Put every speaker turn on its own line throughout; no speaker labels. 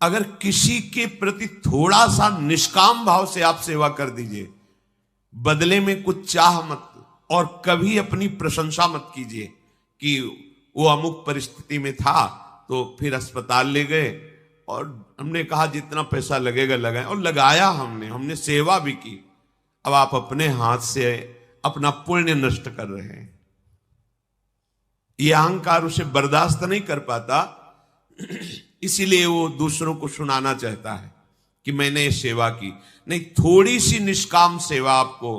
अगर किसी के प्रति थोड़ा सा निष्काम भाव से आप सेवा कर दीजिए, बदले में कुछ चाह मत, और कभी अपनी प्रशंसा मत कीजिए कि वो अमुक परिस्थिति में था तो फिर अस्पताल ले गए और हमने कहा जितना पैसा लगेगा लगाएं, और लगाया हमने सेवा भी की। अब आप अपने हाथ से अपना पुण्य नष्ट कर रहे हैं। यह अहंकार उसे बर्दाश्त नहीं कर पाता, इसीलिए वो दूसरों को सुनाना चाहता है कि मैंने ये सेवा की। नहीं, थोड़ी सी निष्काम सेवा आपको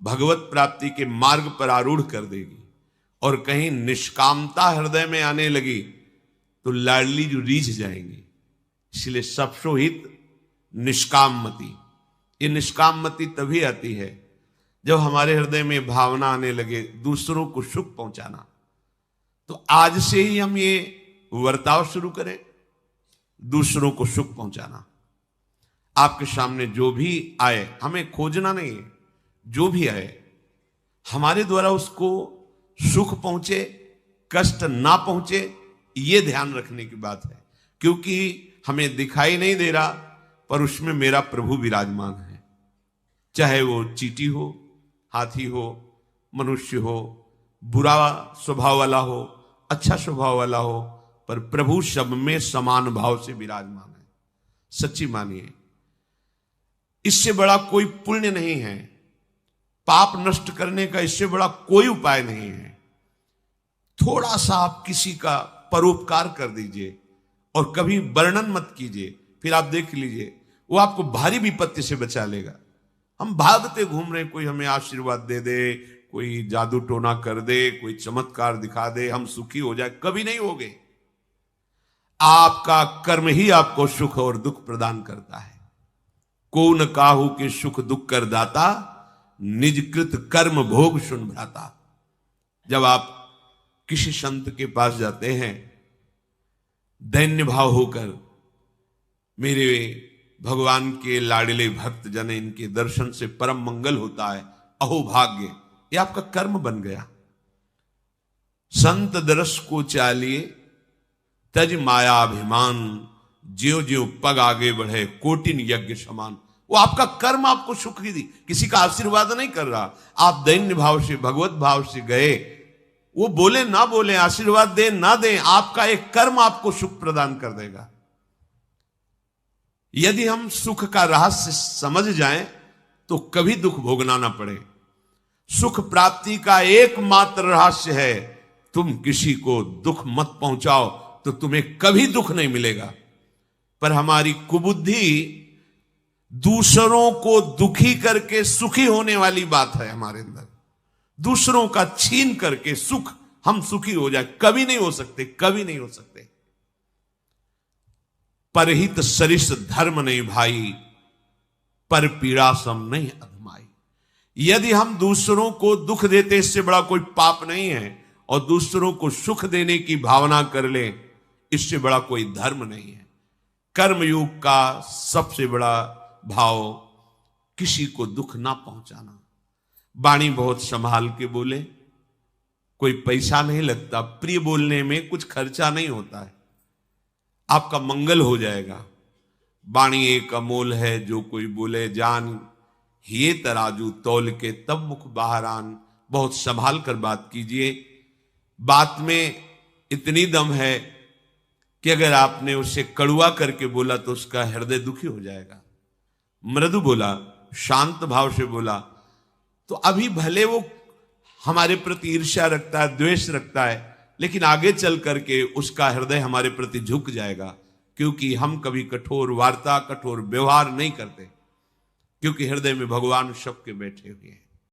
भगवत प्राप्ति के मार्ग पर आरूढ़ कर देगी। और कहीं निष्कामता हृदय में आने लगी तो लाडली जो रीझ जाएंगी। इसलिए सबसो हित निष्काम मति। ये निष्काम मति तभी आती है जब हमारे हृदय में भावना आने लगे दूसरों को सुख पहुंचाना। तो आज से ही हम ये वर्ताव शुरू करें, दूसरों को सुख पहुंचाना। आपके सामने जो भी आए, हमें खोजना नहीं है, जो भी आए हमारे द्वारा उसको सुख पहुंचे, कष्ट ना पहुंचे, ये ध्यान रखने की बात है। क्योंकि हमें दिखाई नहीं दे रहा पर उसमें मेरा प्रभु विराजमान है। चाहे वो चींटी हो, हाथी हो, मनुष्य हो, बुरा स्वभाव वाला हो, अच्छा स्वभाव वाला हो, पर प्रभु सब में समान भाव से विराजमान है। सच्ची मानिए, इससे बड़ा कोई पुण्य नहीं है, पाप नष्ट करने का इससे बड़ा कोई उपाय नहीं है। थोड़ा सा आप किसी का परोपकार कर दीजिए और कभी वर्णन मत कीजिए, फिर आप देख लीजिए वो आपको भारी विपत्ति से बचा लेगा। हम भागते घूम रहे, कोई हमें आशीर्वाद दे दे, कोई जादू टोना कर दे, कोई चमत्कार दिखा दे, हम सुखी हो जाए, कभी नहीं होगे। आपका कर्म ही आपको सुख और दुख प्रदान करता है। को न काहू के सुख दुख कर दाता, निजकृत कर्म भोग सुन भ्राता। जब आप किसी संत के पास जाते हैं दैन्य भाव होकर, मेरे भगवान के लाडले भक्त जन, इनके दर्शन से परम मंगल होता है, अहो भाग्य, ये आपका कर्म बन गया। संत दरस को चालिए तज माया अभिमान, ज्यो ज्यो पग आगे बढ़े कोटिन यज्ञ समान। वो आपका कर्म आपको सुख ही दी, किसी का आशीर्वाद नहीं कर रहा। आप दैन्य भाव से, भगवत भाव से गए, वो बोले ना बोले, आशीर्वाद दे ना दे, आपका एक कर्म आपको सुख प्रदान कर देगा। यदि हम सुख का रहस्य समझ जाएं तो कभी दुख भोगना ना पड़े। सुख प्राप्ति का एकमात्र रहस्य है, तुम किसी को दुख मत पहुंचाओ तो तुम्हें कभी दुख नहीं मिलेगा। पर हमारी कुबुद्धि दूसरों को दुखी करके सुखी होने वाली बात है हमारे अंदर। दूसरों का छीन करके सुख हम सुखी हो जाए, कभी नहीं हो सकते, कभी नहीं हो सकते। परहित सरिस धर्म नहीं भाई, पर पीड़ा सम नहीं अधमाई। यदि हम दूसरों को दुख देते, इससे बड़ा कोई पाप नहीं है, और दूसरों को सुख देने की भावना कर ले, इससे बड़ा कोई धर्म नहीं है। कर्मयोग का सबसे बड़ा भाव किसी को दुख ना पहुंचाना। वाणी बहुत संभाल के बोले, कोई पैसा नहीं लगता, प्रिय बोलने में कुछ खर्चा नहीं होता है, आपका मंगल हो जाएगा। वाणी एक अमोल है, जो कोई बोले जान, ये तराजू तौल के तब मुख बाहर आन। बहुत संभाल कर बात कीजिए। बात में इतनी दम है कि अगर आपने उसे कड़ुआ करके बोला तो उसका हृदय दुखी हो जाएगा। मृदु बोला, शांत भाव से बोला, तो अभी भले वो हमारे प्रति ईर्ष्या रखता है, द्वेष रखता है, लेकिन आगे चल करके उसका हृदय हमारे प्रति झुक जाएगा। क्योंकि हम कभी कठोर वार्ता, कठोर व्यवहार नहीं करते, क्योंकि हृदय में भगवान सबके बैठे हुए हैं।